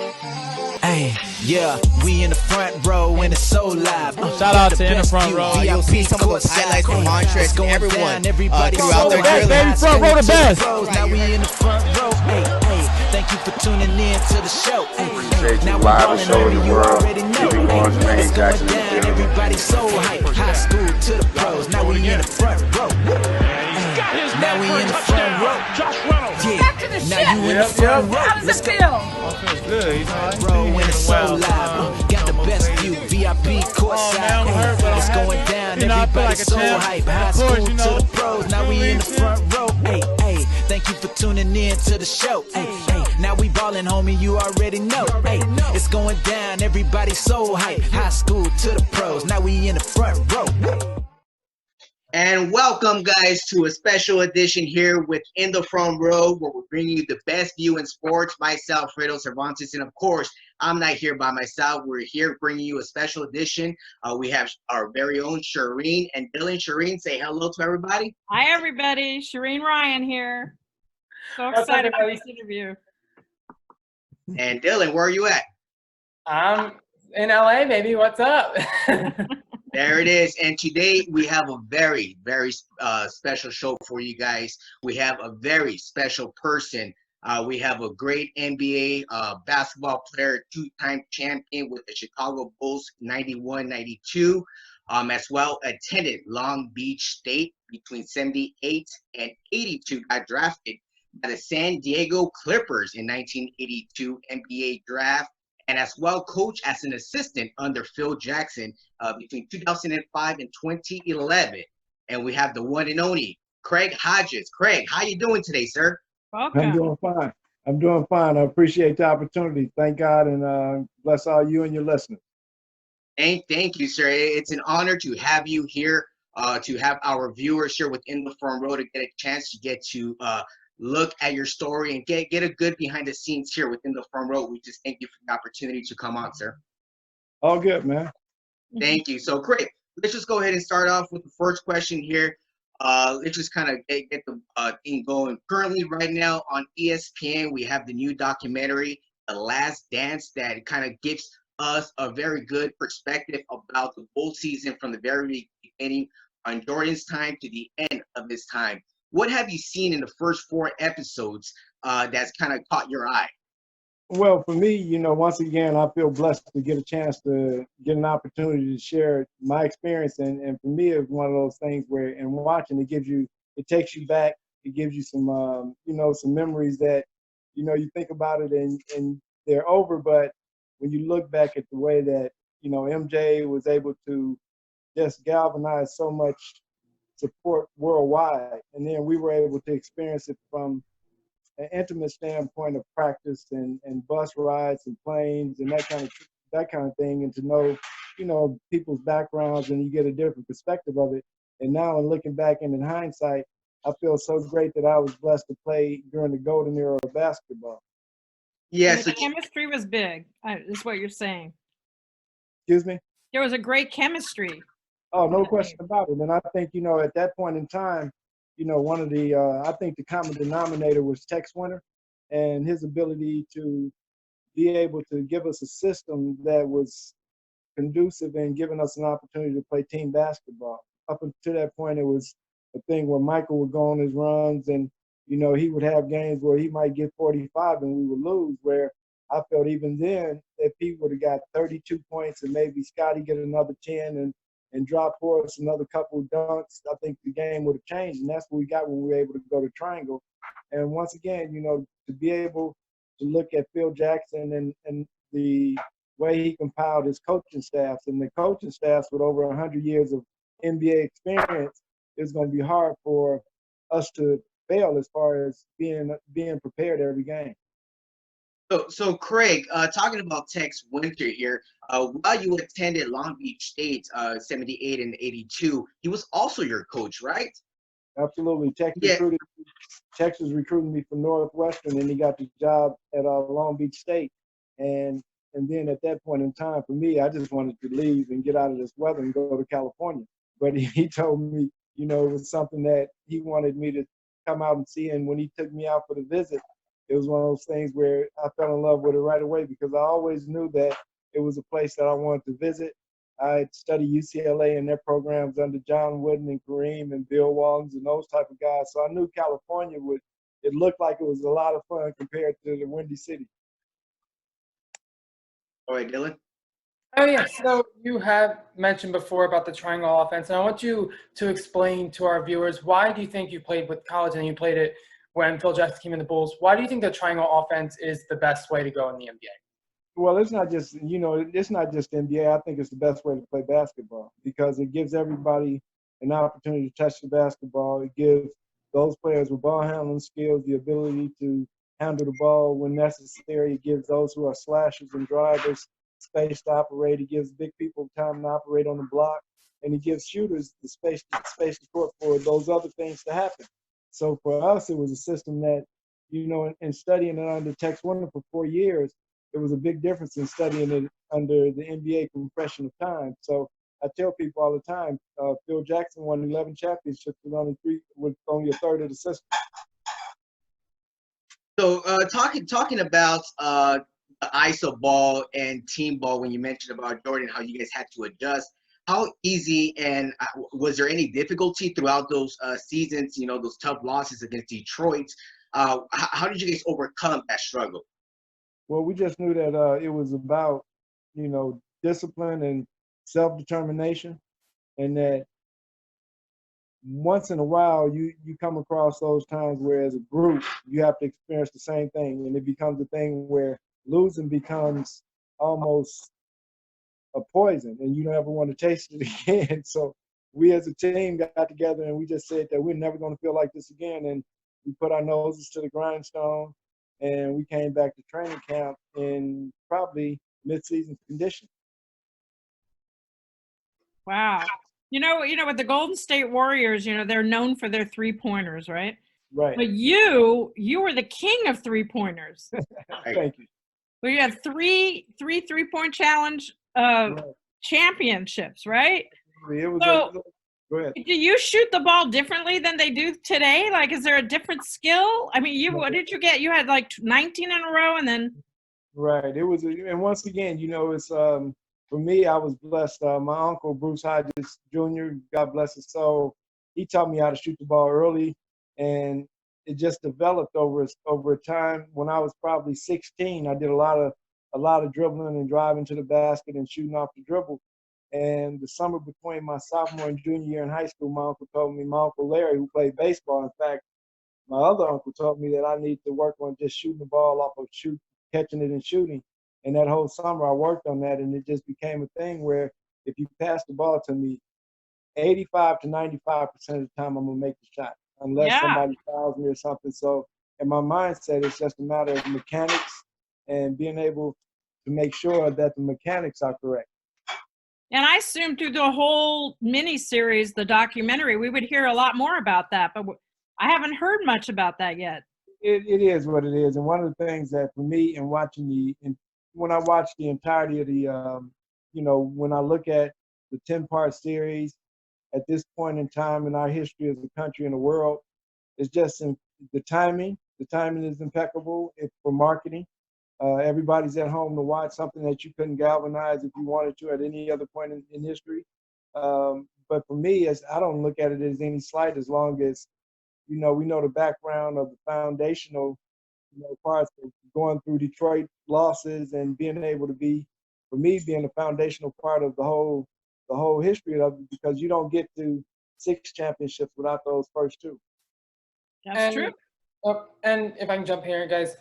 Hey, yeah, we in the front row and it's so live. Shout out to In the Front Row. You'll see some of those highlights from Montrez and everyone throughout their Baby, drilling. front row the best. Now we in the front row. Hey, hey, thank you for tuning in to the show. Appreciate Now you. we Live ballin' show in over, the you world. already know. Keep it going, Jermaine It's going Jackson in the down, building. everybody so hype. High school to the pros. Now we in the front row. Now we in the front row. Yeah. Back to the Now ship. you in the front row. How does Let's it go. feel? Feels good. You know, Row when it's so live. Got the best view, VIP courtside. man, I'm hurt, but I'm It's going happy. down, You know, I feel everybody like a so champ. hype. High Of course, school you know. to the pros. Now we in the Really, front row. Hey, hey, thank you for tuning in to the show. Hey, hey, now we ballin', homie, you already know. Hey, it's going down, everybody so hype. High school to the pros. Now we in the front row. And welcome, guys, to a special edition here with In the Front Row, where we're bringing you the best view in sports. Myself, Fredo Cervantes, and of course, I'm not here by myself. We're here bringing you a special edition. We have our very own Shireen and Dylan. Shireen, say hello to everybody. Hi, everybody. Shireen Ryan here. So excited for this interview. And Dylan, where are you at? I'm in LA, baby. What's up? There it is. And today we have a very, very special show for you guys. We have a very special person. We have a great NBA basketball player, two-time champion with the Chicago Bulls, 91-92, as well attended Long Beach State between 78 and 82, got drafted by the San Diego Clippers in 1982 NBA draft, and as well coached as an assistant under Phil Jackson between 2005 and 2011. And we have the one and only Craig Hodges. Craig, how you doing today, sir? Welcome. I'm doing fine. I'm doing fine. I appreciate the opportunity. Thank God, and bless all you and your listeners. Thank you, sir. It's an honor to have you here, to have our viewers here within the front row to get a chance to get to look at your story and get a good behind the scenes here within the front row. We just thank you for the opportunity to come on, sir. All good, man. Thank you. So great. Let's just go ahead and start off with the first question here. Let's just kind of get the thing going. Currently, right now on ESPN, we have the new documentary, The Last Dance, that kind of gives us a very good perspective about the Bull season from the very beginning on Jordan's time to the end of his time. What have you seen in the first 4 episodes that's kind of caught your eye? Well, for me, once again, I feel blessed to get a chance to get an opportunity to share my experience. And for me, it's one of those things where in watching, it takes you back. It gives you some, some memories that, you think about it and they're over. But when you look back at the way that, MJ was able to just galvanize so much support worldwide, and then we were able to experience it from an intimate standpoint of practice and bus rides and planes and that kind of thing, and to know people's backgrounds, and you get a different perspective of it. And now, in looking back and in hindsight, I feel so great that I was blessed to play during the golden era of basketball. Yeah, The chemistry was big, is what you're saying. Excuse me? There was a great chemistry. Oh, no question about it. And I think, at that point in time, one of the, I think the common denominator was Tex Winter and his ability to be able to give us a system that was conducive in giving us an opportunity to play team basketball. Up until that point, it was a thing where Michael would go on his runs and, he would have games where he might get 45 and we would lose, where I felt even then if he would have got 32 points and maybe Scotty get another 10 and drop for us another couple of dunks, I think the game would have changed. And that's what we got when we were able to go to triangle. And once again, to be able to look at Phil Jackson and the way he compiled his coaching staffs, and the coaching staffs with over 100 years of NBA experience, it's going to be hard for us to fail as far as being prepared every game. So Craig, talking about Tex Winter here, while you attended Long Beach State, 78 and 82, he was also your coach, right? Absolutely. Tex was recruiting me from Northwestern, and he got the job at Long Beach State. And then at that point in time, for me, I just wanted to leave and get out of this weather and go to California. But he told me, it was something that he wanted me to come out and see. And when he took me out for the visit, it was one of those things where I fell in love with it right away because I always knew that it was a place that I wanted to visit. I studied UCLA and their programs under John Wooden and Kareem and Bill Walton and those type of guys. So I knew California it looked like it was a lot of fun compared to the Windy City. All right, Dylan. Oh, yeah. So you have mentioned before about the triangle offense, and I want you to explain to our viewers, why do you think you played with college and you played it when Phil Jackson came in the Bulls? Why do you think the triangle offense is the best way to go in the NBA? Well, it's not just, it's not just NBA. I think it's the best way to play basketball because it gives everybody an opportunity to touch the basketball. It gives those players with ball handling skills the ability to handle the ball when necessary. It gives those who are slashers and drivers space to operate. It gives big people time to operate on the block, and it gives shooters the space to court for those other things to happen. So for us, it was a system that, in studying it under Tex Winter for 4 years, it was a big difference in studying it under the NBA compression of time. So I tell people all the time, Phil Jackson won 11 championships with only a third of the system. So talking about the ISO ball and team ball, when you mentioned about Jordan, how you guys had to adjust, how easy and was there any difficulty throughout those seasons, those tough losses against Detroit? How did you guys overcome that struggle? Well, we just knew that it was about, discipline and self-determination, and that once in a while you come across those times where as a group you have to experience the same thing, and it becomes a thing where losing becomes almost a poison and you don't ever want to taste it again. So we as a team got together and we just said that we're never going to feel like this again, and we put our noses to the grindstone and we came back to training camp in probably mid-season condition. Wow. With the Golden State Warriors, they're known for their three-pointers, right? Right. But you were the king of three-pointers. Thank you. Well, you had three three-point challenge championships, right? It was go ahead. Do you shoot the ball differently than they do today? Like, is there a different skill? I mean, what did you get? You had like 19 in a row, and then. Right. It was, and once again, it's for me, I was blessed. My uncle Bruce Hodges Jr., God bless his soul, he taught me how to shoot the ball early, and it just developed over time. When I was probably 16, I did a lot of dribbling and driving to the basket and shooting off the dribble. And the summer between my sophomore and junior year in high school, my uncle Larry, who played baseball, in fact, my other uncle told me that I need to work on just shooting the ball off of catching it and shooting. And that whole summer I worked on that, and it just became a thing where if you pass the ball to me, 85 to 95% of the time I'm going to make the shot, unless somebody fouls me or something. So in my mindset, it's just a matter of mechanics and being able to make sure that the mechanics are correct. And I assume through the whole mini-series, the documentary, we would hear a lot more about that, but I haven't heard much about that yet. It is what it is. And one of the things that for me in when I watch the entirety of the, when I look at the 10-part series at this point in time in our history as a country and the world, it's just the timing. The timing is impeccable for marketing. Everybody's at home to watch something that you couldn't galvanize if you wanted to at any other point in history. But for me, I don't look at it as any slight, as long as, we know the background of the foundational, parts of going through Detroit losses and being able to being a foundational part of the whole history of it, because you don't get to 6 championships without those first 2. That's true. And if I can jump here, guys.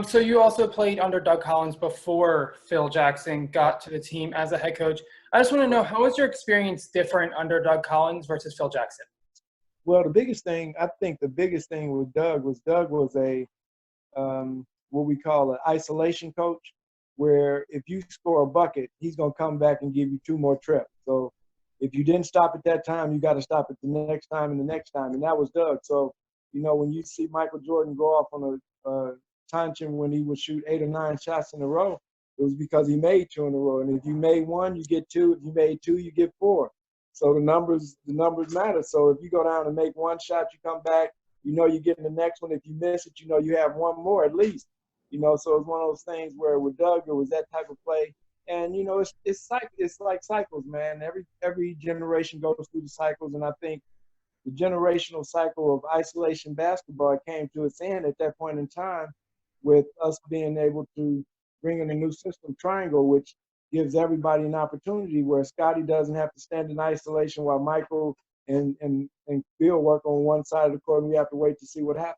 So you also played under Doug Collins before Phil Jackson got to the team as a head coach. I just want to know, how was your experience different under Doug Collins versus Phil Jackson? Well, the biggest thing with Doug was a what we call an isolation coach, where if you score a bucket, he's going to come back and give you 2 more trips. So if you didn't stop at that time, you got to stop it the next time and the next time. And that was Doug. So, when you see Michael Jordan go off on a tangent when he would shoot 8 or 9 shots in a row, it was because he made 2 in a row. And if you made 1, you get 2. If you made 2, you get 4. So the numbers matter. So if you go down and make 1 shot, you come back, you know you're getting the next one. If you miss it, you know you have one more at least. You know, so it's one of those things where with Doug, it was that type of play. And you know, it's like cycles, man. Every generation goes through the cycles, and I think the generational cycle of isolation basketball came to its end at that point in time, with us being able to bring in a new system, triangle, which gives everybody an opportunity where Scotty doesn't have to stand in isolation while Michael and Bill work on one side of the court, and we have to wait to see what happens.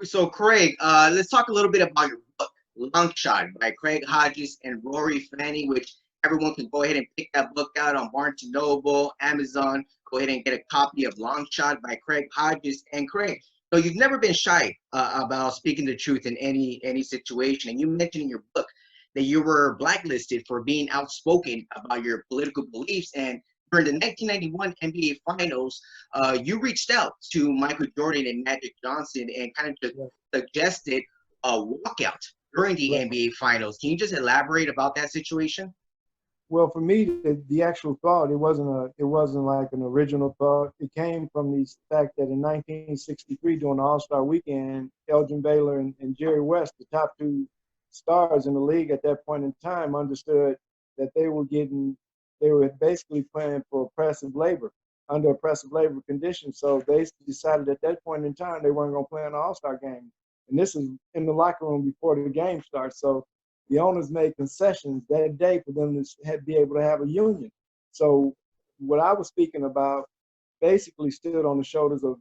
So Craig, let's talk a little bit about your book, Long Shot by Craig Hodges and Rory Fanny, which everyone can go ahead and pick that book out on Barnes & Noble, Amazon. Go ahead and get a copy of Long Shot by Craig Hodges. And Craig, so you've never been shy about speaking the truth in any situation. And you mentioned in your book that you were blacklisted for being outspoken about your political beliefs. And during the 1991 NBA Finals, you reached out to Michael Jordan and Magic Johnson and kind of suggested a walkout during the NBA Finals. Can you just elaborate about that situation? Well, for me, the actual thought, it wasn't like an original thought. It came from the fact that in 1963, during the All-Star Weekend, Elgin Baylor and Jerry West, the top two stars in the league at that point in time, understood that they were basically playing for oppressive labor, under oppressive labor conditions. So they decided at that point in time they weren't going to play in the All-Star game. And this is in the locker room before the game starts. So the owners made concessions that day for them to be able to have a union. So what I was speaking about basically stood on the shoulders of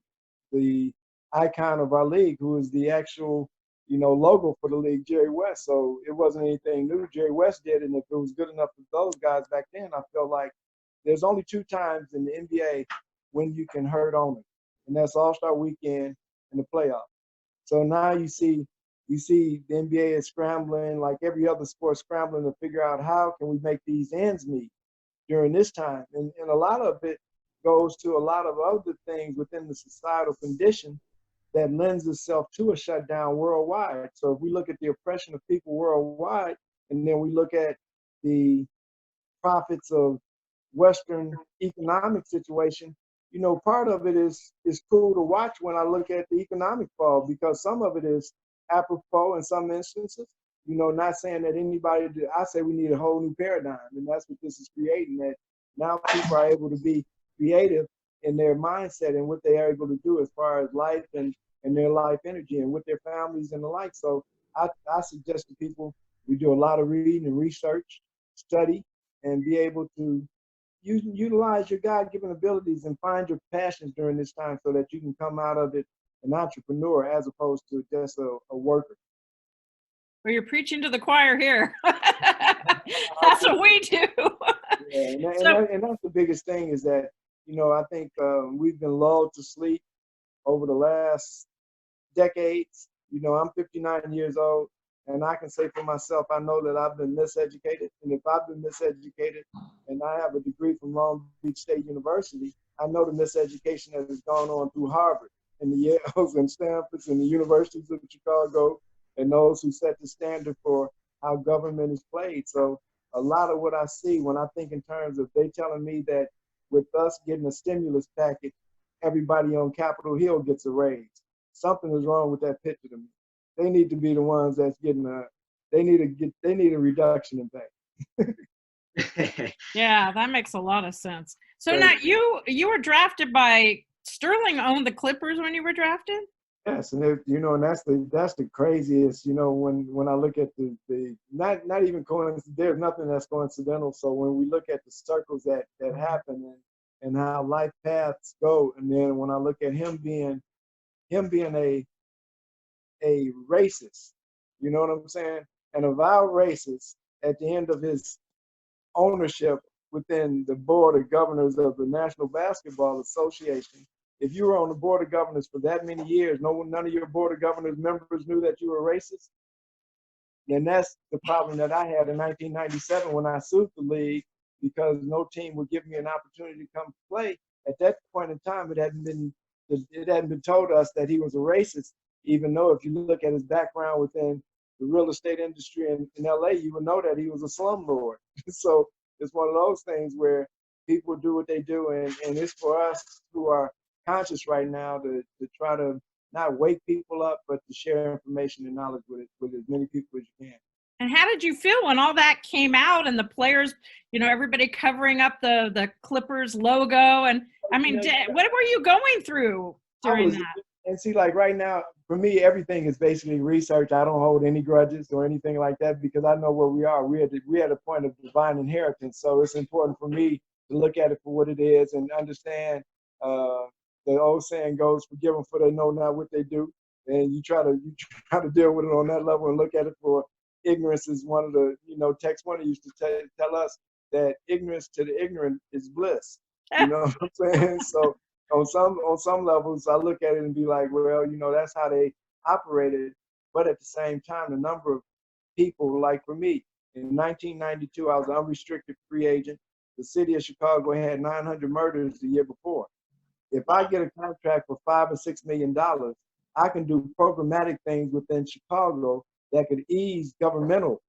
the icon of our league, who is the actual, you know, logo for the league, Jerry West. So it wasn't anything new. Jerry West did, and if it was good enough for those guys back then, I felt like there's only two times in the NBA when you can hurt owners, and that's All-Star Weekend and the playoffs. So now you see the NBA is scrambling, like every other sport, scrambling to figure out how can we make these ends meet during this time. And a lot of it goes to a lot of other things within the societal condition that lends itself to a shutdown worldwide. So if we look at the oppression of people worldwide, and then we look at the profits of Western economic situation, you know, part of it is cool to watch when I look at the economic fall, because some of it is apropos in some instances. You know, not saying that anybody, I say we need a whole new paradigm, and that's what this is creating, that now people are able to be creative in their mindset and what they are able to do as far as life and their life energy and with their families and the like. So I suggest to people we do a lot of reading and research, study, and be able to utilize your God-given abilities and find your passions during this time so that you can come out of it an entrepreneur as opposed to just a worker. Well, you're preaching to the choir here. That's what we do. Yeah, and that's the biggest thing is that, you know, I think we've been lulled to sleep over the last decades. You know, I'm 59 years old, and I can say for myself, I know that I've been miseducated. And if I've been miseducated and I have a degree from Long Beach State University, I know the miseducation that has gone on through Harvard and the Yales and Stanfords and the universities of Chicago and those who set the standard for how government is played. So a lot of what I see when I think in terms of they telling me that with us getting a stimulus package, everybody on Capitol Hill gets a raise. Something is wrong with that picture to me. They need to be the ones that's getting they need a reduction in pay. Yeah, that makes a lot of sense. So now you were drafted by Sterling owned the Clippers when you were drafted? Yes, and you know, and that's the craziest, you know, when I look at the not even coincidence, there's nothing that's coincidental. So when we look at the circles that happen and how life paths go, and then when I look at him being a racist, you know what I'm saying? An avowed racist at the end of his ownership within the board of governors of the National Basketball Association. If you were on the board of governors for that many years, none of your board of governors members knew that you were racist, then that's the problem that I had in 1997 when I sued the league, because no team would give me an opportunity to come play. At that point in time, it hadn't been told us that he was a racist, even though if you look at his background within the real estate industry in LA, you would know that he was a slumlord. So it's one of those things where people do what they do, and it's for us who are conscious right now to try to not wake people up, but to share information and knowledge with as many people as you can. And how did you feel when all that came out and the players, everybody covering up the Clippers logo? And I mean, what were you going through during that? And see, like right now, for me, everything is basically research. I don't hold any grudges or anything like that because I know where we are. We're at a point of divine inheritance. So it's important for me to look at it for what it is and understand. The old saying goes, "Forgive them for they know not what they do." And you try to deal with it on that level and look at it for ignorance is one of the, Tex Winter used to tell us that ignorance to the ignorant is bliss. You know what I'm saying? So on some levels, I look at it and be like, well, that's how they operated. But at the same time, the number of people, like for me, in 1992, I was an unrestricted free agent. The city of Chicago had 900 murders the year before. If I get a contract for $5 or $6 million, I can do programmatic things within Chicago that could ease governmental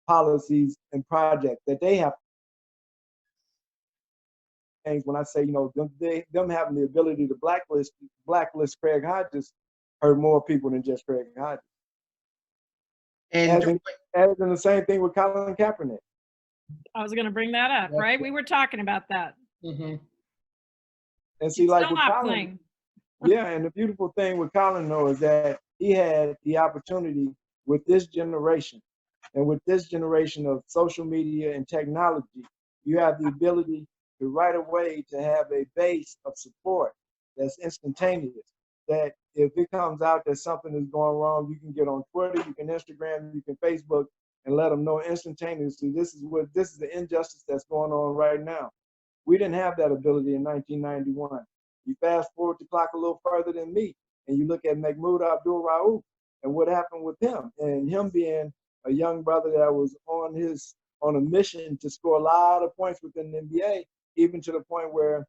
policies and projects that they have. Things when I say, them having the ability to blacklist Craig Hodges hurt more people than just Craig Hodges. And as in the same thing with Colin Kaepernick. I was going to bring that up, right? We were talking about that. Mm-hmm. And see, like with Colin, yeah, and the beautiful thing with Colin, though, is that he had the opportunity with this generation and with this generation of social media and technology, you have the ability to right away to have a base of support that's instantaneous. That if it comes out that something is going wrong, you can get on Twitter, you can Instagram, you can Facebook, and let them know instantaneously. This is the injustice that's going on right now. We didn't have that ability in 1991. You fast forward the clock a little further than me, and you look at Mahmoud Abdul-Rauf and what happened with him, and him being a young brother that was on a mission to score a lot of points within the NBA, even to the point where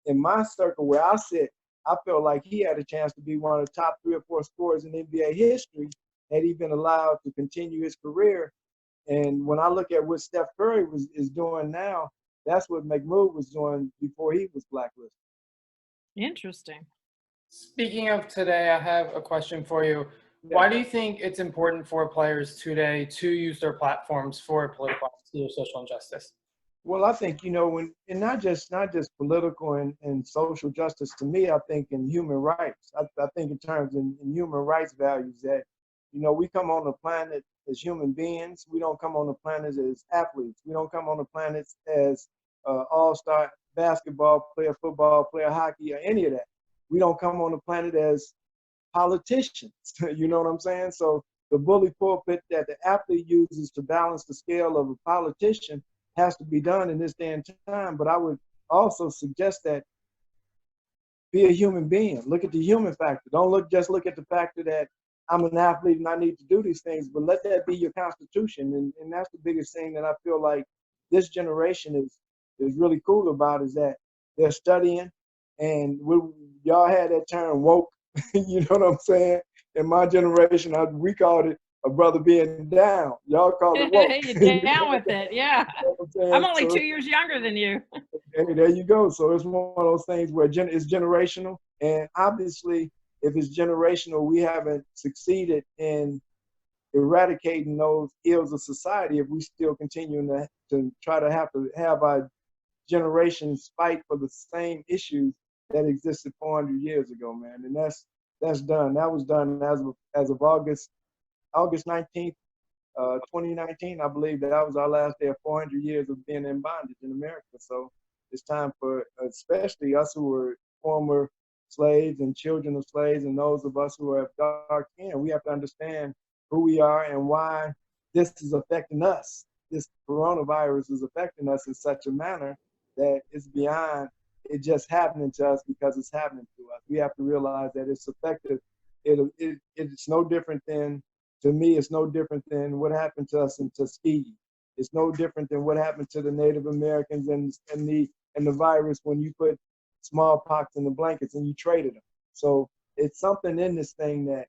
in my circle where I sit, I feel like he had a chance to be one of the top 3 or 4 scorers in NBA history had he been allowed to continue his career. And when I look at what Steph Curry is doing now, that's what Mahmoud was doing before he was blacklisted. Interesting. Speaking of today, I have a question for you. Why do you think it's important for players today to use their platforms for political or social injustice? Well, I think, and not just political and social justice, to me, I think in human rights. I think in terms in human rights values that, we come on the planet as human beings. We don't come on the planet as athletes. We don't come on the planet as all-star basketball player, football player, hockey, or any of that. We don't come on the planet as politicians. You know what I'm saying? So the bully pulpit that the athlete uses to balance the scale of a politician has to be done in this day and time. But I would also suggest that be a human being. Look at the human factor. Don't just look at the factor that I'm an athlete and I need to do these things, but let that be your constitution. And that's the biggest thing that I feel like this generation is really cool about, is that they're studying. And y'all had that term woke, you know what I'm saying? In my generation, we called it a brother being down. Y'all call it woke. You're down with it, yeah. You know I'm only 2 years younger than you. Hey, there you go. So it's one of those things where it's generational. And obviously, if it's generational, we haven't succeeded in eradicating those ills of society if we still continue to try to have our generations fight for the same issues that existed 400 years ago, man. And that's done. That was done as of August 19th, 2019. I believe that was our last day of 400 years of being in bondage in America. So it's time for, especially us who were former slaves and children of slaves, and those of us who are dark skin, we have to understand who we are and why this is affecting us. This coronavirus is affecting us in such a manner that it's beyond it just happening to us because it's happening to us. We have to realize that it's effective. It's no different than, to me, it's no different than what happened to us in Tuskegee. It's no different than what happened to the Native Americans and the virus when you put smallpox in the blankets and you traded them. So it's something in this thing that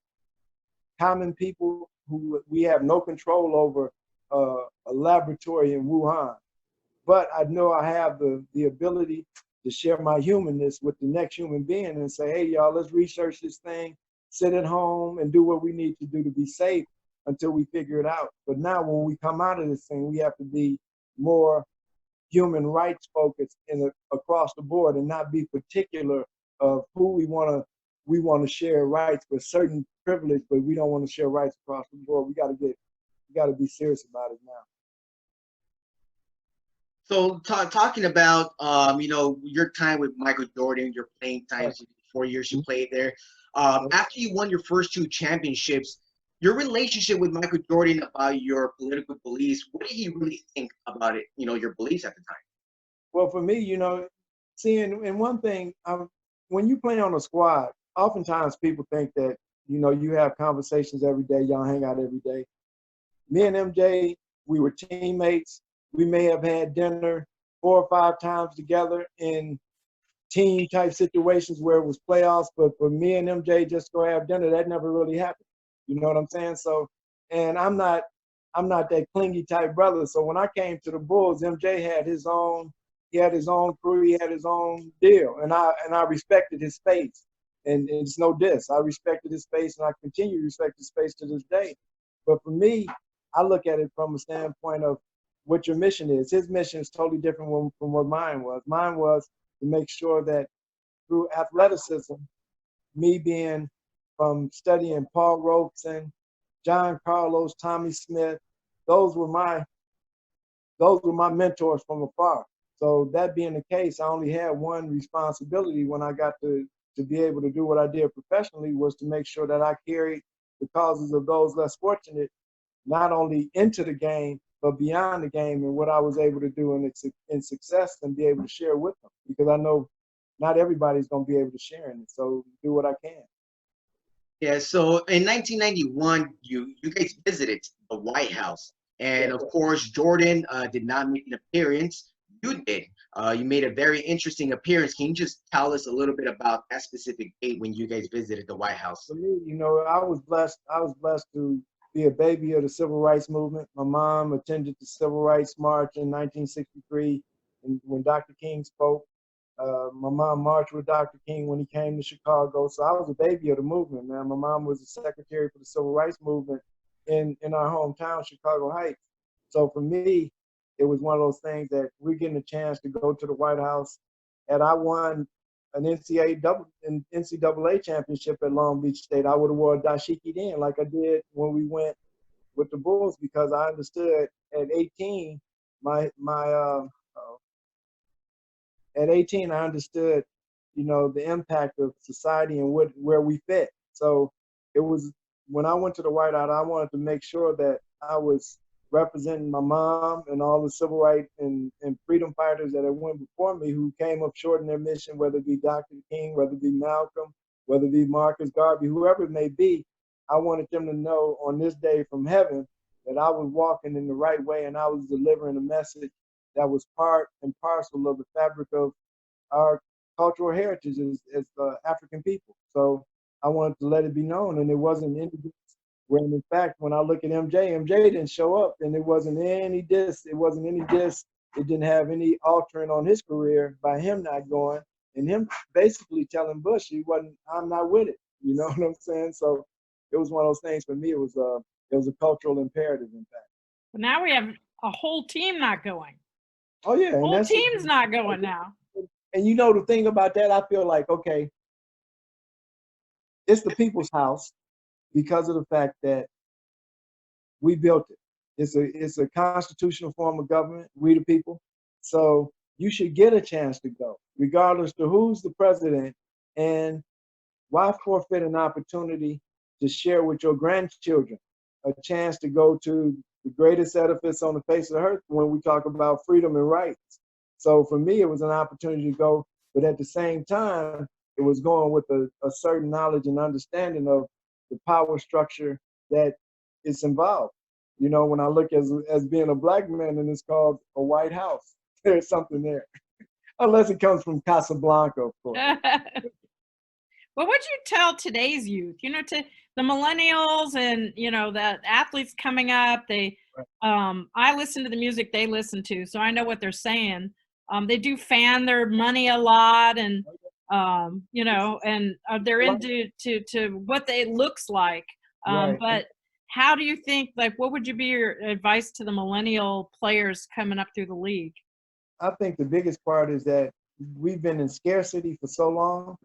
common people who we have no control over a laboratory in Wuhan. But I know I have the ability to share my humanness with the next human being and say, hey, y'all, let's research this thing, sit at home and do what we need to do to be safe until we figure it out. But now when we come out of this thing, we have to be more human rights focused across the board and not be particular of who we want to share rights with certain privilege, but we don't want to share rights across the board. We got to be serious about it now. So talking about your time with Michael Jordan, your playing time, 4 years you played there. After you won your first 2 championships, your relationship with Michael Jordan about your political beliefs, what did he really think about it? Your beliefs at the time. Well, for me, seeing, and one thing, when you play on a squad, oftentimes people think that you have conversations every day, y'all hang out every day. Me and MJ, we were teammates. We may have had dinner 4 or 5 times together in team type situations where it was playoffs, but for me and MJ just go have dinner, that never really happened. You know what I'm saying? So, and I'm not that clingy type brother. So when I came to the Bulls, MJ had his own crew, he had his own deal, and I respected his space. And it's no diss. I respected his space, and I continue to respect his space to this day. But for me, I look at it from a standpoint of what your mission is. His mission is totally different from what mine was. Mine was to make sure that through athleticism, me being from studying Paul Robeson, John Carlos, Tommy Smith, those were my mentors from afar. So that being the case, I only had one responsibility when I got to be able to do what I did professionally, was to make sure that I carried the causes of those less fortunate, not only into the game, but beyond the game, and what I was able to do in success and be able to share with them, because I know not everybody's going to be able to share in it. So do what I can. Yeah, so in 1991, you guys visited the White House. And of course, Jordan did not make an appearance. You did. You made a very interesting appearance. Can you just tell us a little bit about that specific date when you guys visited the White House? For me, I was blessed to be a baby of the civil rights movement. My mom attended the Civil Rights March in 1963, and when Dr. King spoke. My mom marched with Dr. King when he came to Chicago. So I was a baby of the movement, man. My mom was the secretary for the civil rights movement in our hometown, Chicago Heights. So for me, it was one of those things that we're getting a chance to go to the White House. And I won an NCAA championship at Long Beach State. I would have wore a dashiki then, like I did when we went with the Bulls, because I understood at 18, at 18, I understood, the impact of society and where we fit. So it was, when I went to the White House, I wanted to make sure that I was representing my mom and all the civil rights and freedom fighters that had went before me, who came up short in their mission, whether it be Dr. King, whether it be Malcolm, whether it be Marcus Garvey, whoever it may be. I wanted them to know on this day from heaven that I was walking in the right way and I was delivering a message that was part and parcel of the fabric of our cultural heritage as African people. So I wanted to let it be known, and it wasn't any diss. When in fact, when I look at MJ didn't show up, and it wasn't any diss. It wasn't any diss. It didn't have any altering on his career by him not going, and him basically telling Bush I'm not with it. You know what I'm saying? So it was one of those things for me. It was a cultural imperative, in fact. But now we have a whole team not going. Oh yeah, whole team's not going now. And the thing about that, I feel like, okay, it's the people's house because of the fact that we built it. It's a constitutional form of government, we the people. So you should get a chance to go, regardless to who's the president, and why forfeit an opportunity to share with your grandchildren a chance to go to the greatest edifice on the face of the earth when we talk about freedom and rights. So for me, it was an opportunity to go, but at the same time, it was going with a certain knowledge and understanding of the power structure that is involved. When I look as being a black man, and it's called a White House, there's something there. Unless it comes from Casablanca, of course. What would you tell today's youth, to the millennials and, the athletes coming up? I listen to the music they listen to, so I know what they're saying. They do fan their money a lot, and you know, and they're into to what it looks like. Right. But how do you think, like, what would you be your advice to the millennial players coming up through the league? I think the biggest part is that we've been in scarcity for so long,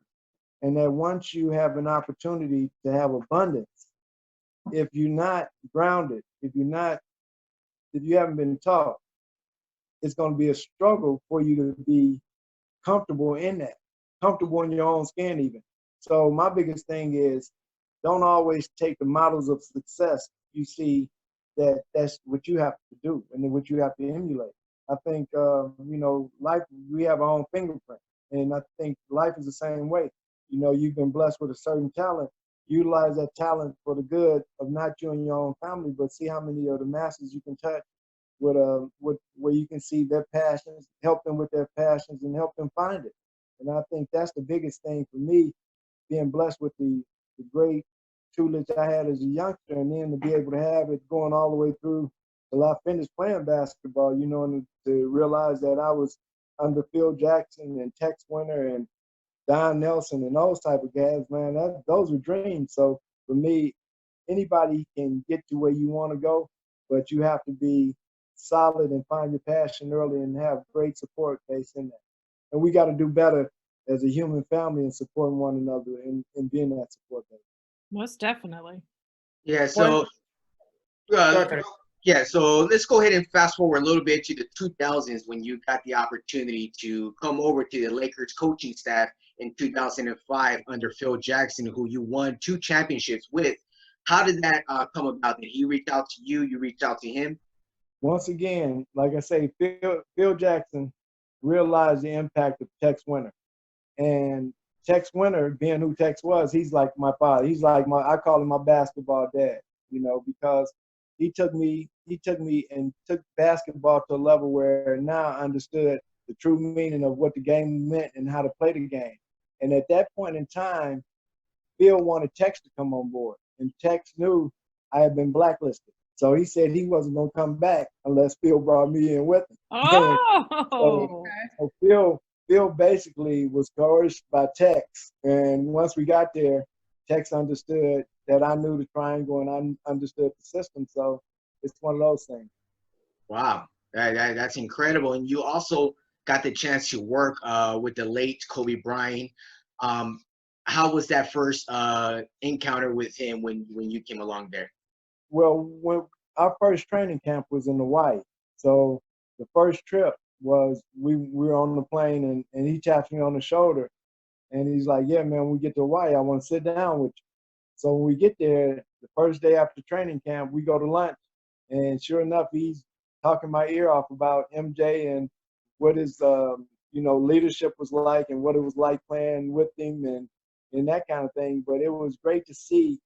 and that once you have an opportunity to have abundance, if you're not grounded, if you haven't been taught, it's going to be a struggle for you to be comfortable in that, comfortable in your own skin even. So my biggest thing is, don't always take the models of success you see that that's what you have to do and then what you have to emulate. I think, you know, life, we have our own fingerprint. And I think life is the same way. You know, you've been blessed with a certain talent. Utilize that talent for the good of not you and your own family, but see how many of the masses you can touch with where you can see their passions, help them with their passions, and help them find it. And I think that's the biggest thing for me, being blessed with the great tutelage I had as a youngster, and then to be able to have it going all the way through till I finished playing basketball, you know, and to realize that I was under Phil Jackson and Tex Winter and Don Nelson and those type of guys, man, those were dreams. So for me, anybody can get to where you want to go, but you have to be solid and find your passion early and have great support based in that. And we got to do better as a human family and supporting one another and being that support base. Most definitely. Yeah. So, yeah. So let's go ahead and fast forward a little bit to the 2000s when you got the opportunity to come over to the Lakers coaching staff in 2005 under Phil Jackson, who you won 2 championships with. How did that come about? Did he reach out to you? You reached out to him? Once again, like I say, Phil Jackson realized the impact of Tex Winter. And Tex Winter, being who Tex was, he's like my father. He's like I call him my basketball dad, you know, because he took me and took basketball to a level where now I understood the true meaning of what the game meant and how to play the game. And at that point in time, Phil wanted Tex to come on board, and Tex knew I had been blacklisted. So he said he wasn't going to come back unless Phil brought me in with him. Oh, so Phil basically was coerced by Tex. And once we got there, Tex understood that I knew the triangle and I understood the system. So it's one of those things. Wow, that's incredible. And you also got the chance to work with the late Kobe Bryant. How was that first encounter with him when you came along there? Well, when our first training camp was in Hawaii. So the first trip was we were on the plane and he taps me on the shoulder and he's like, yeah, man, when we get to Hawaii, I want to sit down with you. So when we get there, the first day after training camp, we go to lunch. And sure enough, he's talking my ear off about MJ and what his, you know, leadership was like and what it was like playing with him and that kind of thing. But it was great to see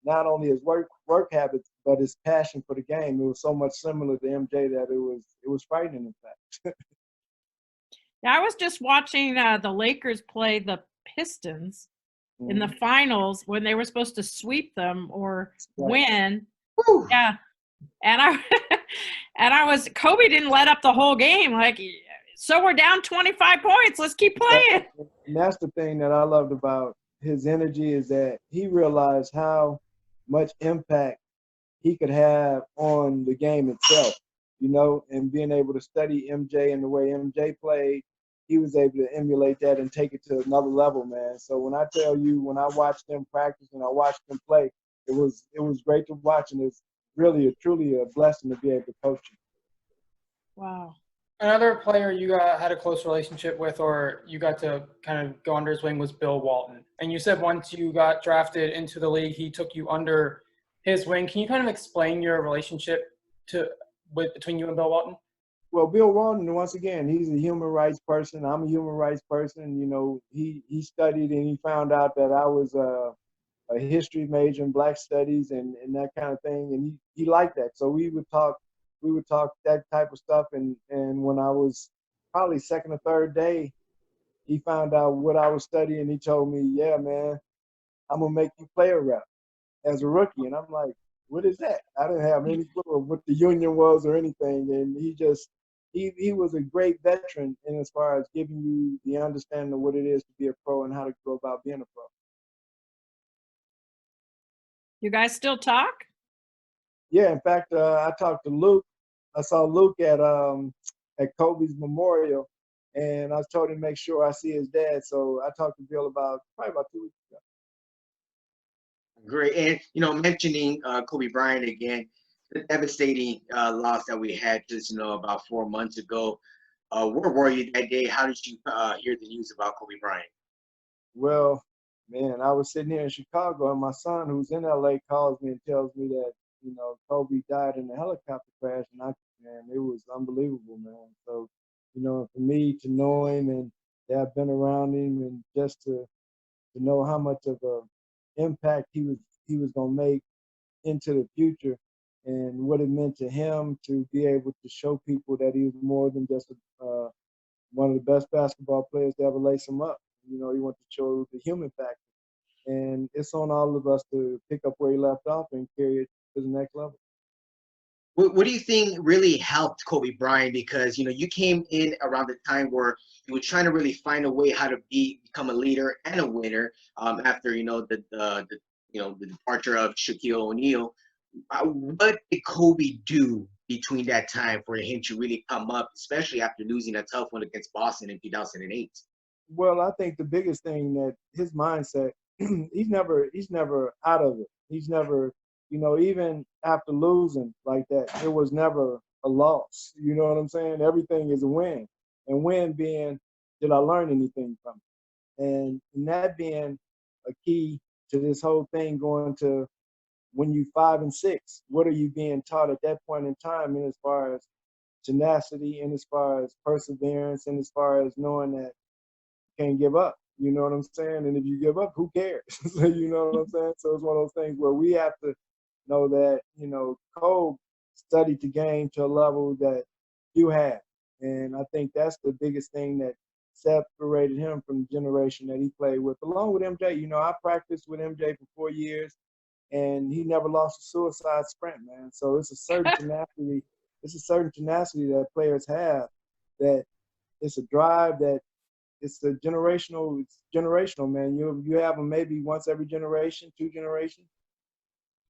not only his work habits, but his passion for the game. It was so much similar to MJ that it was frightening, in fact. yeah, I was just watching the Lakers play the Pistons in the finals when they were supposed to sweep them or win. Whew. Yeah, and I was Kobe didn't let up the whole game. Like, so we're down 25 points. Let's keep playing. And that's the thing that I loved about his energy is that he realized how much impact he could have on the game itself, you know, and being able to study MJ and the way MJ played, he was able to emulate that and take it to another level, man. So when I tell you, when I watched them practice and I watched them play, it was great to watch, and it's really truly a blessing to be able to coach him. Wow. Another player you had a close relationship with or you got to kind of go under his wing was Bill Walton. And you said once you got drafted into the league, he took you under his wing. Can you kind of explain your relationship between you and Bill Walton? Well, Bill Walton, once again, he's a human rights person. I'm a human rights person. You know, he studied and he found out that I was a history major in Black studies and that kind of thing. And he liked that. So we would talk that type of stuff. And when I was probably second or third day, he found out what I was studying. He told me, yeah, man, I'm going to make you player rep as a rookie. And I'm like, what is that? I didn't have any clue of what the union was or anything. And he just he was a great veteran in as far as giving you the understanding of what it is to be a pro and how to go about being a pro. You guys still talk? Yeah, in fact, I talked to Luke. I saw Luke at Kobe's memorial, and I told him to make sure I see his dad. So I talked to Bill probably about 2 weeks ago. Great. And, you know, mentioning Kobe Bryant again, the devastating loss that we had just, you know, about 4 months ago. Where were you that day? How did you hear the news about Kobe Bryant? Well, man, I was sitting here in Chicago, and my son, who's in LA, calls me and tells me that, you know, Kobe died in a helicopter crash, and man, it was unbelievable, man. So, you know, for me to know him and to have been around him, and just to know how much of a impact he was gonna make into the future, and what it meant to him to be able to show people that he was more than just one of the best basketball players to ever lace him up. You know, he wanted to show the human factor. And it's on all of us to pick up where he left off and carry it to the next level. What do you think really helped Kobe Bryant? Because, you know, you came in around the time where he was trying to really find a way how to become a leader and a winner after, you know, the departure of Shaquille O'Neal. What did Kobe do between that time for him to really come up, especially after losing a tough one against Boston in 2008? Well, I think the biggest thing that his mindset, he's never out of it. He's never, you know, even after losing like that, it was never a loss. You know what I'm saying? Everything is a win. And win being, did I learn anything from it? And that being a key to this whole thing going to when you 5 and 6, what are you being taught at that point in time, and as far as tenacity, and as far as perseverance, and as far as knowing that you can't give up. You know what I'm saying? And if you give up, who cares? So, you know what I'm saying? So it's one of those things where we have to know that, you know, Kobe studied the game to a level that you have. And I think that's the biggest thing that separated him from the generation that he played with, along with MJ. You know, I practiced with MJ for 4 years, and he never lost a suicide sprint, man. So it's a certain tenacity. It's a certain tenacity that players have, that it's a drive, that it's generational, man. You have them maybe once every generation, 2 generations.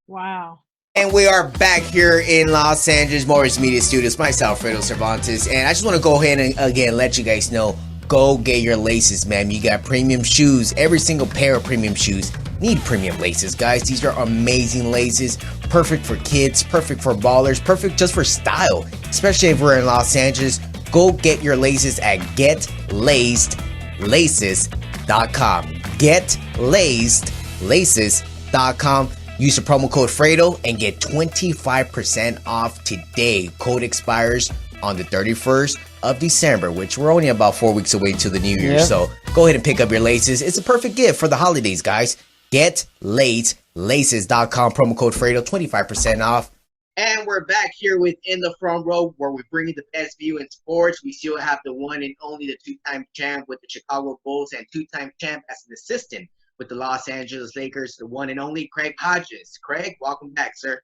Wow. And we are back here in Los Angeles Morris Media Studios. Myself, Fredo Cervantes, and I just want to go ahead and again let you guys know, go get your laces, man. You got premium shoes. Every single pair of premium shoes need premium laces, guys. These are amazing laces, perfect for kids, perfect for ballers, perfect just for style, especially if we're in Los Angeles. Go get your laces at GetLacedLaces.com. GetLacedLaces.com. Use the promo code Fredo and get 25% off today. Code expires on the 31st of December, which we're only about 4 weeks away to the New Year. Yeah. So go ahead and pick up your laces. It's a perfect gift for the holidays, guys. GetLacedLaces.com. Promo code Fredo, 25% off. And we're back here with In the Front Row, where we bring you the best view in sports. We still have the one and only, the 2-time champ with the Chicago Bulls, and 2-time champ as an assistant with the Los Angeles Lakers, the one and only Craig Hodges. Craig, welcome back, sir.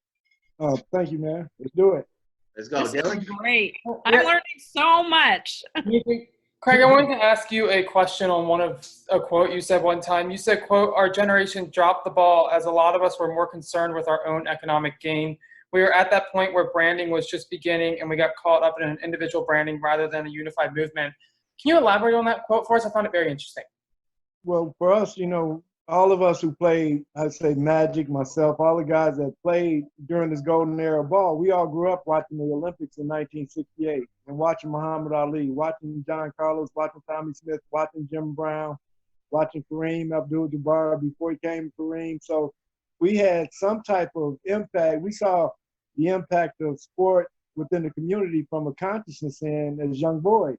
Oh, thank you, man. Let's do it. Let's go, This Dylan. is great. I'm learning so much. Craig, I wanted to ask you a question on a quote you said one time. You said, quote, "Our generation dropped the ball as a lot of us were more concerned with our own economic gain. We were at that point where branding was just beginning, and we got caught up in an individual branding rather than a unified movement." Can you elaborate on that quote for us? I found it very interesting. Well, for us, you know, all of us who played, I'd say Magic, myself, all the guys that played during this golden era of ball, we all grew up watching the Olympics in 1968 and watching Muhammad Ali, watching John Carlos, watching Tommy Smith, watching Jim Brown, watching Kareem Abdul-Jabbar before he came Kareem. So we had some type of impact. We saw the impact of sport within the community from a consciousness end as young boys.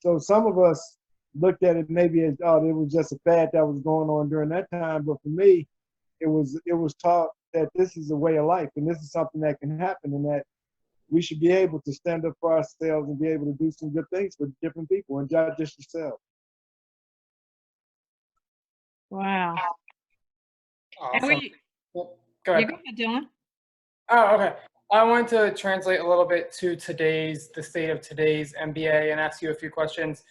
So some of us looked at it maybe as, oh, it was just a fad that was going on during that time. But for me, it was taught that this is a way of life, and this is something that can happen, and that we should be able to stand up for ourselves and be able to do some good things for different people, and not just yourself. Wow. Awesome. And Go ahead. you go ahead, Dylan. Oh, okay. I want to translate a little bit to the state of today's NBA and ask you a few questions.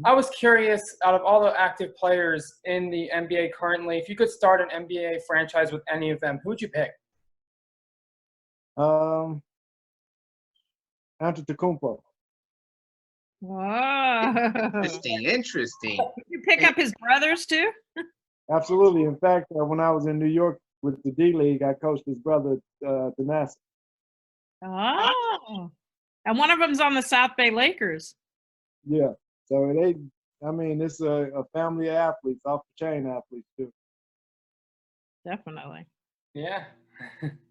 I was curious, out of all the active players in the NBA currently, if you could start an NBA franchise with any of them, who would you pick? Antetokounmpo. Whoa. Interesting. You pick up his brothers too? Absolutely. In fact, when I was in New York with the D League, I coached his brother, Thanasis. Oh. And one of them's on the South Bay Lakers. Yeah. So it's a family of athletes, off the chain athletes too. Definitely. Yeah.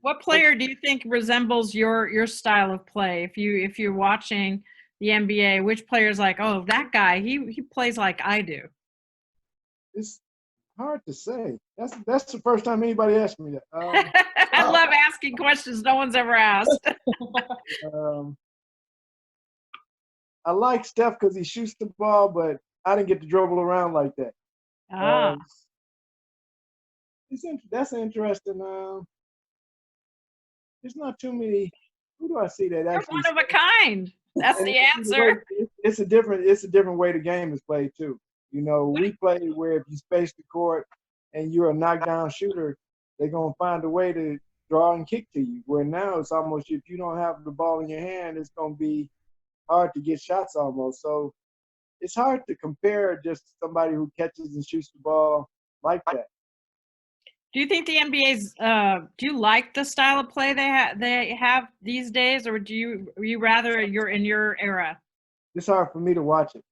What player do you think resembles your style of play? If you're watching the NBA, which player's like, oh, that guy, he plays like I do? It's hard to say. That's the first time anybody asked me that. I love asking questions no one's ever asked. I like Steph because he shoots the ball, but I didn't get to dribble around like that. That's interesting. There's not too many. Who do I see that actually? You're one of a kind. That's the answer. It's a different way the game is played too. You know, we play where if you space the court and you're a knockdown shooter, they're gonna find a way to draw and kick to you. Where now it's almost, if you don't have the ball in your hand, it's gonna be hard to get shots almost. So it's hard to compare just somebody who catches and shoots the ball like that. Do you think the NBA's? Do you like the style of play they have these days, or do you rather you're in your era? It's hard for me to watch it.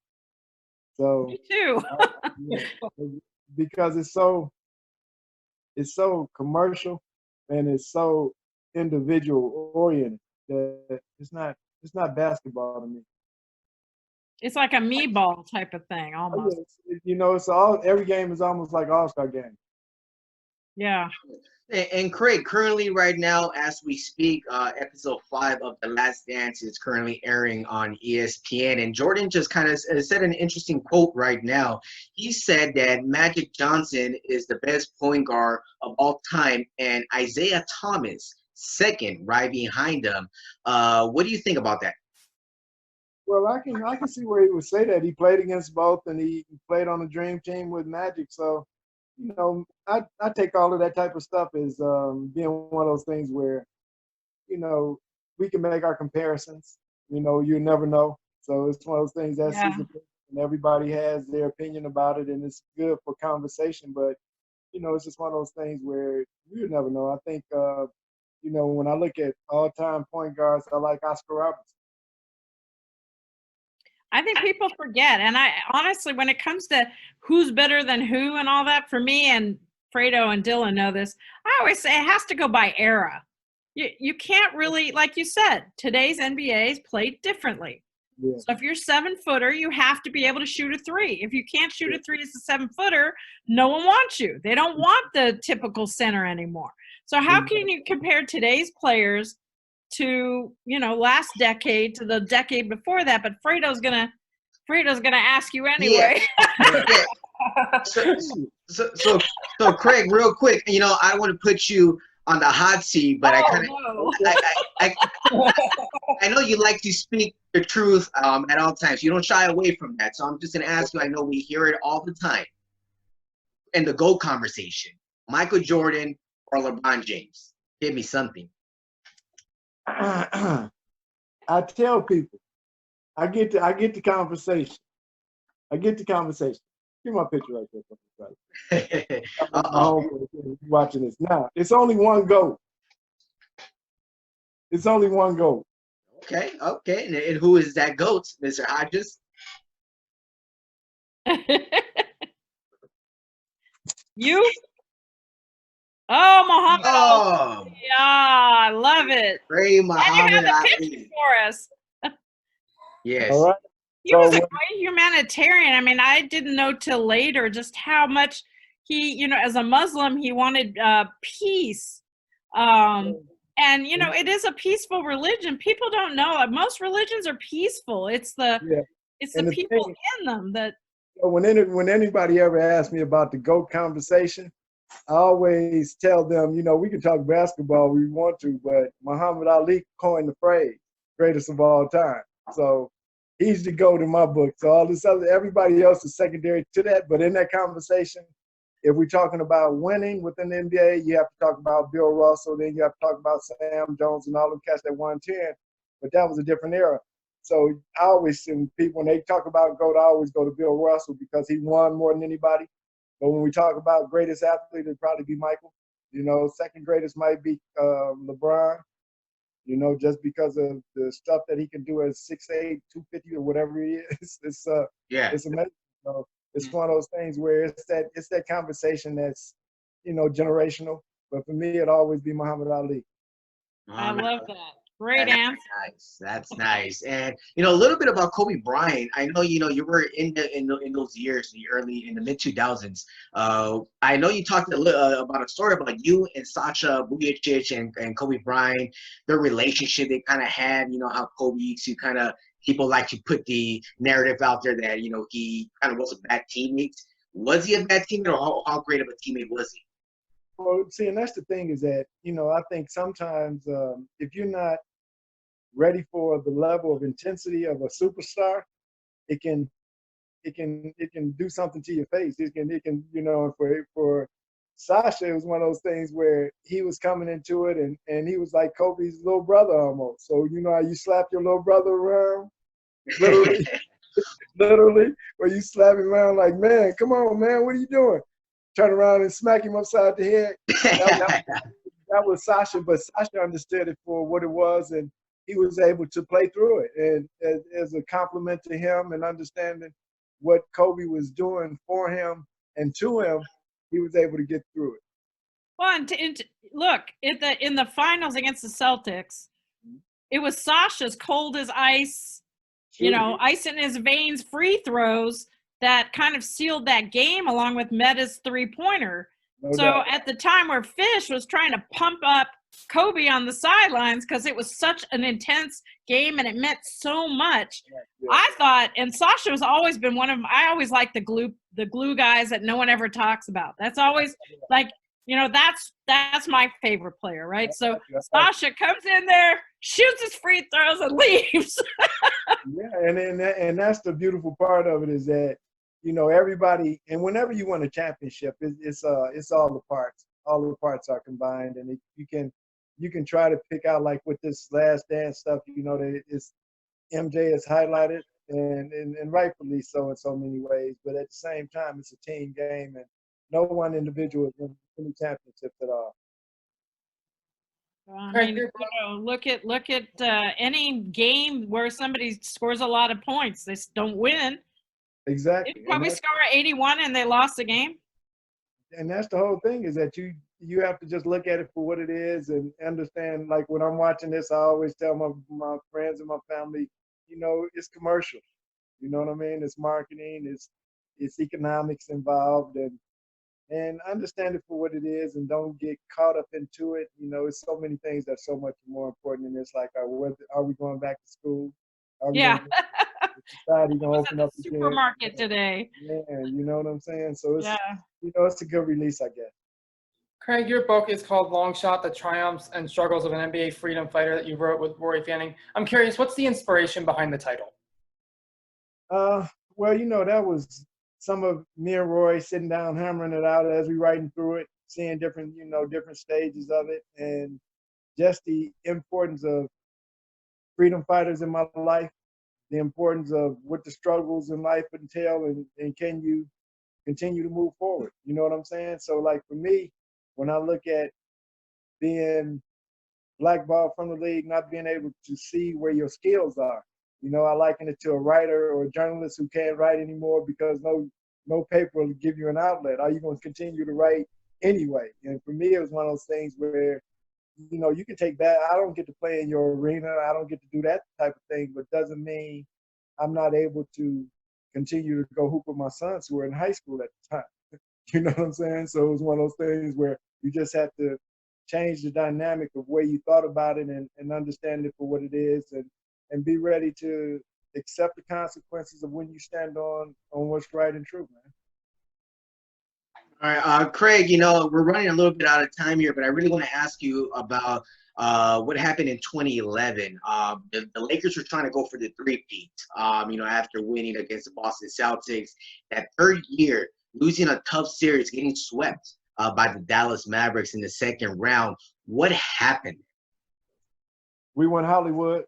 So Me too. Because it's so commercial and it's so individual oriented that it's not basketball to me. It's like a me ball type of thing almost. You know, every game is almost like All-Star game. Yeah. And Craig, currently right now, as we speak, episode 5 of The Last Dance is currently airing on ESPN. And Jordan just kind of said an interesting quote right now. He said that Magic Johnson is the best point guard of all time, and Isaiah Thomas second, right behind him. What do you think about that? Well, I can see where he would say that. He played against both, and he played on the dream team with Magic. So, you know, I take all of that type of stuff as being one of those things where, you know, we can make our comparisons. You know, you never know. So it's one of those things that's his opinion, and everybody has their opinion about it, and it's good for conversation. But, you know, it's just one of those things where you never know. I think, you know, when I look at all-time point guards, I like Oscar Robertson. I think people forget. And I honestly, when it comes to who's better than who and all that, for me, and Fredo and Dylan know this, I always say it has to go by era. You can't really, like you said, today's NBA is played differently. Yeah. So if you're 7-footer, you have to be able to shoot a 3. If you can't shoot a 3 as a 7-footer, no one wants you. They don't want the typical center anymore. So how can you compare today's players to, you know, last decade to the decade before that? But Fredo's gonna ask you anyway. Yeah. So Craig, real quick, you know, I want to put you on the hot seat, but I know you like to speak the truth at all times. You don't shy away from that. So I'm just gonna ask you. I know we hear it all the time in the GOAT conversation: Michael Jordan or LeBron James. Give me something. I tell people, I get the conversation. Give my picture right there. Watching this now. It's only one GOAT. Okay. And who is that GOAT, Mr. Hodges? You? Oh, Muhammad. Oh. Yeah, I love it. Ray Muhammad. And you have the picture for us. Yes. All right. He was a great humanitarian. I mean, I didn't know till later just how much he, you know, as a Muslim, he wanted peace. And, you know, it is a peaceful religion. People don't know. Most religions are peaceful. It's the people in them that. When anybody ever asks me about the GOAT conversation, I always tell them, you know, we can talk basketball if we want to, but Muhammad Ali coined the phrase, greatest of all time. So he's the GOAT in my book. So all this other, everybody else is secondary to that. But in that conversation, if we're talking about winning within the NBA, you have to talk about Bill Russell, then you have to talk about Sam Jones and all them cats that won 10. But that was a different era. So I always see people, when they talk about GOAT, I always go to Bill Russell because he won more than anybody. But when we talk about greatest athlete, it'd probably be Michael. You know, second greatest might be LeBron, you know, just because of the stuff that he can do at 6'8", 250 or whatever he is. It's amazing. So it's one of those things where it's that conversation that's, you know, generational. But for me, it'd always be Muhammad Ali. I love that. Great answer. Nice. That's nice. And you know a little bit about Kobe Bryant. I know you know you were in those years, in the mid 2000s. I know you talked a little about a story about you and Sasha Vujacic and Kobe Bryant, their relationship they kind of had. You know how Kobe used to kind of people like to put the narrative out there that you know he kind of was a bad teammate. Was he a bad teammate, or how great of a teammate was he? Well, see, and that's the thing is that, you know, I think sometimes if you're not ready for the level of intensity of a superstar, it can do something to your face. It can you know, for Sasha, it was one of those things where he was coming into it and he was like Kobe's little brother almost. So you know how you slap your little brother around, literally, literally, where you slap him around like, man, come on, man, what are you doing? Turn around and smack him upside the head. That was Sasha, but Sasha understood it for what it was, and he was able to play through it. And as a compliment to him and understanding what Kobe was doing for him and to him, he was able to get through it. Well, and look, in the finals against the Celtics, it was Sasha's cold as ice, you know, ice in his veins free throws that kind of sealed that game, along with Meta's three-pointer. No doubt. At the time where Fish was trying to pump up Kobe on the sidelines because it was such an intense game and it meant so much. Yeah. I thought, and Sasha has always been one of them. I always like the glue guys that no one ever talks about. That's always like, you know, that's my favorite player, right? So Sasha comes in there, shoots his free throws, and leaves. Yeah, and that's the beautiful part of it is that, you know, everybody, and whenever you win a championship, it's all the parts. All the parts are combined, and you can try to pick out, like with this Last Dance stuff, you know, that it's MJ is highlighted, and rightfully so in so many ways. But at the same time, it's a team game, and no one individual wins any championships at all. I mean, you know, look at any game where somebody scores a lot of points, they don't win. Exactly. Did Kobe score 81 and they lost the game? And that's the whole thing, is that you have to just look at it for what it is and understand. Like when I'm watching this, I always tell my friends and my family, you know, it's commercial. You know what I mean? It's marketing, it's economics involved, and understand it for what it is and don't get caught up into it. You know, it's so many things that's so much more important than this. Like, are we going back to school? Society gonna open up the supermarket today. Yeah, you know what I'm saying? So it's you know, it's a good release, I guess. Craig, your book is called Long Shot: The Triumphs and Struggles of an NBA Freedom Fighter that you wrote with Rory Fanning. I'm curious, what's the inspiration behind the title? Well, you know, that was some of me and Roy sitting down hammering it out as we writing through it, seeing different stages of it, and just the importance of freedom fighters in my life, the importance of what the struggles in life entail, and can you continue to move forward? You know what I'm saying? So like for me, when I look at being blackballed from the league, not being able to see where your skills are, you know, I liken it to a writer or a journalist who can't write anymore because no paper will give you an outlet. Are you going to continue to write anyway? And for me, it was one of those things where, you know, you can take that. I don't get to play in your arena. I don't get to do that type of thing, but doesn't mean I'm not able to continue to go hoop with my sons who were in high school at the time. You know what I'm saying? So it was one of those things where you just have to change the dynamic of where you thought about it and understand it for what it is, and be ready to accept the consequences of when you stand on what's right and true, man. All right, Craig, we're running a little bit out of time here, but I really want to ask you about what happened in 2011. The Lakers were trying to go for the three-peat, after winning against the Boston Celtics. That third year, losing a tough series, getting swept by the Dallas Mavericks in the second round. What happened? We won Hollywood.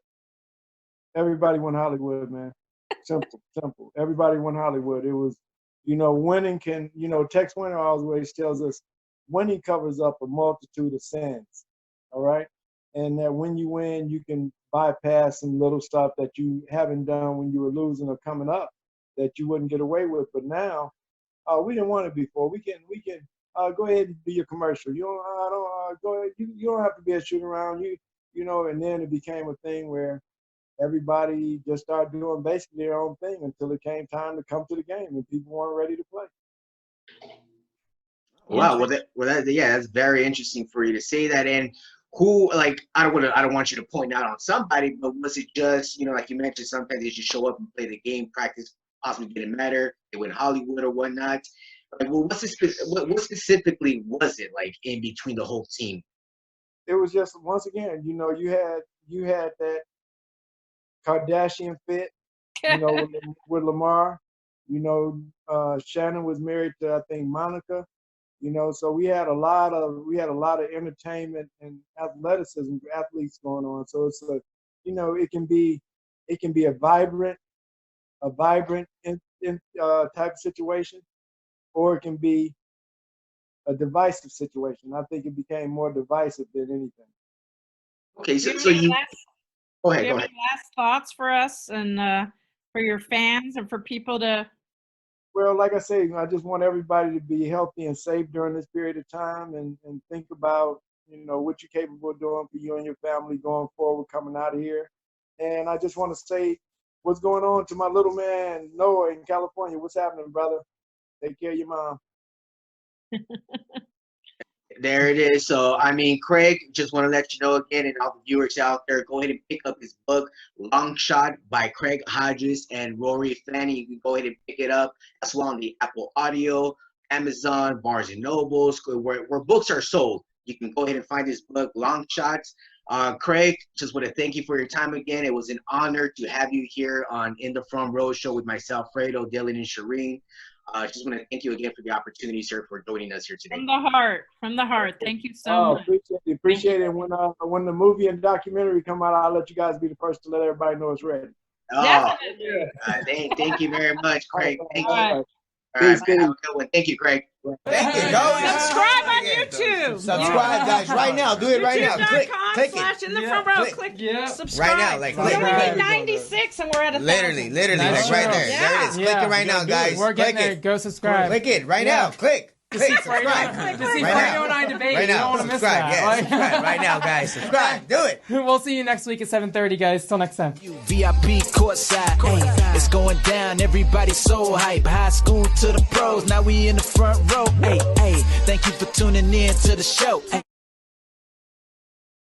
Everybody won Hollywood, man. Simple, simple. Everybody won Hollywood. It was, winning can, Tex Winter always tells us, winning covers up a multitude of sins, all right? And that when you win, you can bypass some little stuff that you haven't done when you were losing or coming up that you wouldn't get away with. But now, we didn't want it before. We can go ahead and do your commercial. You don't, go ahead. You don't have to be a shoot around. And then it became a thing where everybody just started doing basically their own thing until it came time to come to the game and people weren't ready to play. Wow, that's very interesting for you to say that. And who, I don't want you to point out on somebody, but was it just, like you mentioned, sometimes they just show up and play the game, practice, possibly didn't matter, they went Hollywood or whatnot. What specifically was it like in between the whole team? It was just, once again, you had that Kardashian fit, with Lamar. Shannon was married to, I think, Monica. So we had a lot of entertainment and athleticism, athletes going on. So it's it can be a vibrant type of situation, or it can be a divisive situation. I think it became more divisive than anything. Okay, so you go ahead. Any last thoughts for us and for your fans and for people to? Well, like I say, I just want everybody to be healthy and safe during this period of time, and think about what you're capable of doing for you and your family going forward, coming out of here. And I just want to say what's going on to my little man Noah in California. What's happening, brother? Take care of your mom. There it is. So, Craig, just want to let you know again, and all the viewers out there, go ahead and pick up his book, Long Shot by Craig Hodges and Rory Fanny. You can go ahead and pick it up as well on the Apple Audio, Amazon, Barnes & Nobles, where books are sold. You can go ahead and find this book, Long Shots. Craig, just want to thank you for your time again. It was an honor to have you here on In the Front Row Show with myself, Fredo, Dylan, and Shireen. Just want to thank you again for the opportunity, sir, for joining us here today. From the heart. Thank you so much. Appreciate it. When the movie and documentary come out, I'll let you guys be the first to let everybody know it's ready. Definitely. Thank you very much, Craig. Thank you. All right. All right, man, have a good one. Thank you, Craig. Thank you. Go Subscribe on YouTube. Subscribe, guys, right now. Do it right now. Click YouTube.com/in it. the front row. Click subscribe. Right now, We're only at 96 and we're at 1,000. Literally, That's right true. there. Yeah. There it is. Click it right now, guys. We're getting Click there. it. Go subscribe. Click it right now. Click. Subscribe. To see Right Fredo now. and I debate. Right You don't now. want to miss Subscribe. that. Yeah, subscribe right now, guys. Subscribe. Do it. We'll see you next week at 7:30, guys. Till next time. VIP courtside, ay, it's going down. Everybody so hype. High school to the pros, now we in the front row. Hey, hey, thank you for tuning in to the show. Ay.